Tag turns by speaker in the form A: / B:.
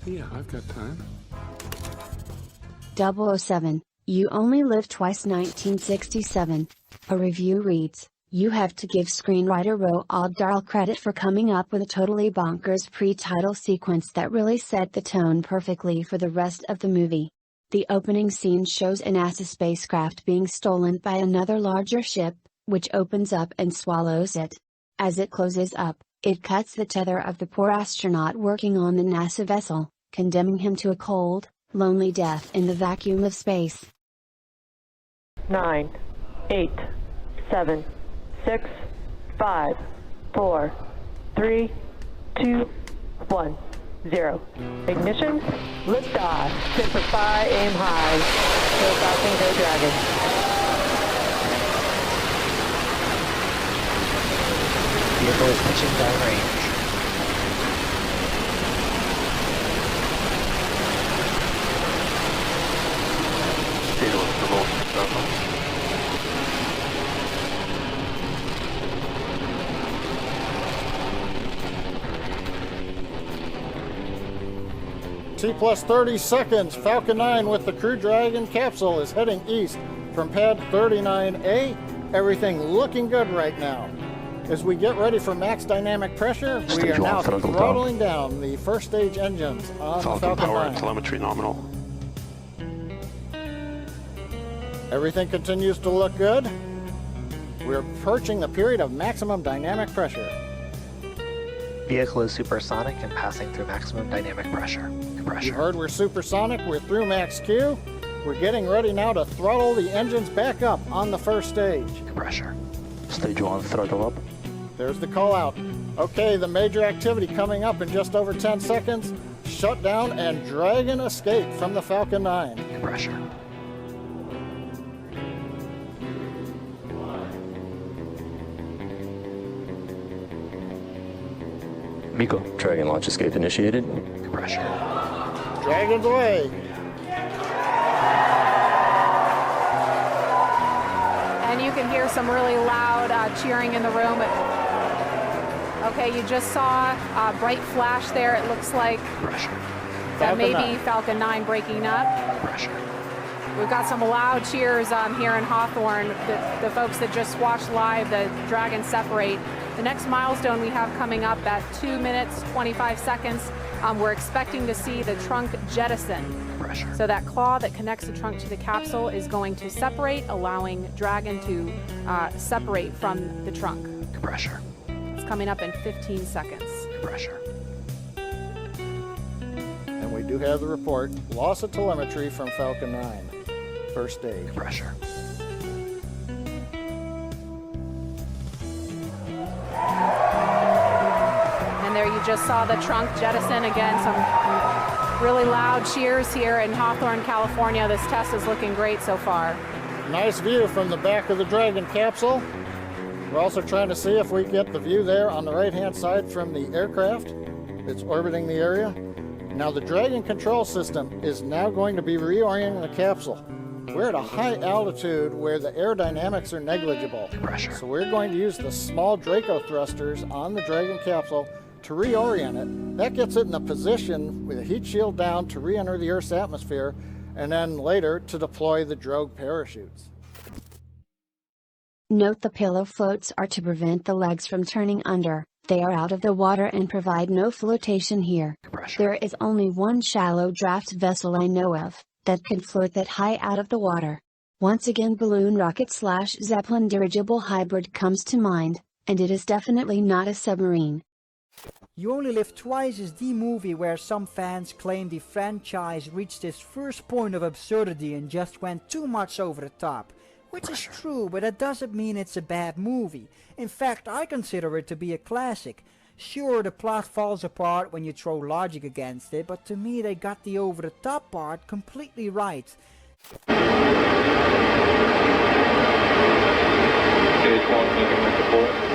A: Yeah, I've got time.
B: 007, You Only Live Twice 1967. A review reads, "You have to give screenwriter Roald Dahl credit for coming up with a totally bonkers pre-title sequence that really set the tone perfectly for the rest of the movie. The opening scene shows a NASA spacecraft being stolen by another larger ship, which opens up and swallows it. As it closes up, it cuts the tether of the poor astronaut working on the NASA vessel, condemning him to a cold, lonely death in the vacuum of space."
C: 9, 8, 7, 6, 5, 4, 3, 2, 1, 0. Ignition, liftoff. Semper Fi, aim high. Go Falcon, go Dragon.
D: Vehicle is pitching downrange.
E: T plus 30 seconds. Falcon 9 with the Crew Dragon capsule is heading east from pad 39A. Everything looking good right now. As we get ready for max dynamic pressure, we are now throttling down the first stage engines on the Falcon
A: power
E: 9.
A: and telemetry nominal.
E: Everything continues to look good. We're approaching the period of maximum dynamic pressure.
D: Vehicle is supersonic and passing through maximum dynamic pressure.
E: You heard we're supersonic, we're through max Q. We're getting ready now to throttle the engines back up on the first stage.
D: Compressor. Stage 1, throttle up.
E: There's the call out. Okay, the major activity coming up in just over 10 seconds. Shutdown and Dragon escape from the Falcon 9.
D: Compressor.
F: Miko, Dragon launch escape initiated.
D: Compressor.
E: Dragon's away.
G: And you can hear some really loud cheering in the room. Okay, you just saw a bright flash there. It looks like
D: Compressor.
G: that may
E: Falcon
G: be
E: 9.
G: Falcon 9 breaking up.
D: Compressor.
G: We've got some loud cheers here in Hawthorne. The folks that just watched live the Dragon separate. The next milestone we have coming up at 2 minutes, 25 seconds, we're expecting to see the trunk jettison.
D: Compressor.
G: So that claw that connects the trunk to the capsule is going to separate, allowing Dragon to separate from the trunk.
D: Compressor.
G: It's coming up in 15 seconds.
D: Compressor.
E: And we do have the report. Loss of telemetry from Falcon 9. First stage.
D: Compressor.
G: And there you just saw the trunk jettison. Again, some really loud cheers here in Hawthorne, California. This test is looking great so far.
E: Nice view from the back of the Dragon capsule. We're also trying to see if we get the view there on the right-hand side from the aircraft that's orbiting the area. Now the Dragon control system is now going to be reorienting the capsule. We're at a high altitude where the aerodynamics are negligible.
D: Compressor.
E: So we're going to use the small Draco thrusters on the Dragon capsule to reorient it. That gets it in a position with a heat shield down to re-enter the Earth's atmosphere, and then later to deploy the drogue parachutes.
B: Note the pillow floats are to prevent the legs from turning under. They are out of the water and provide no flotation here.
D: Compressor.
B: There is only one shallow draft vessel I know of that can float that high out of the water. Once again, balloon rocket / Zeppelin dirigible hybrid comes to mind, and it is definitely not a submarine.
H: You Only Live Twice is the movie where some fans claim the franchise reached its first point of absurdity and just went too much over the top. Which is true, but that doesn't mean it's a bad movie. In fact, I consider it to be a classic. Sure, the plot falls apart when you throw logic against it, but to me they got the over-the-top part completely right.
I: Stage 1, moving with support.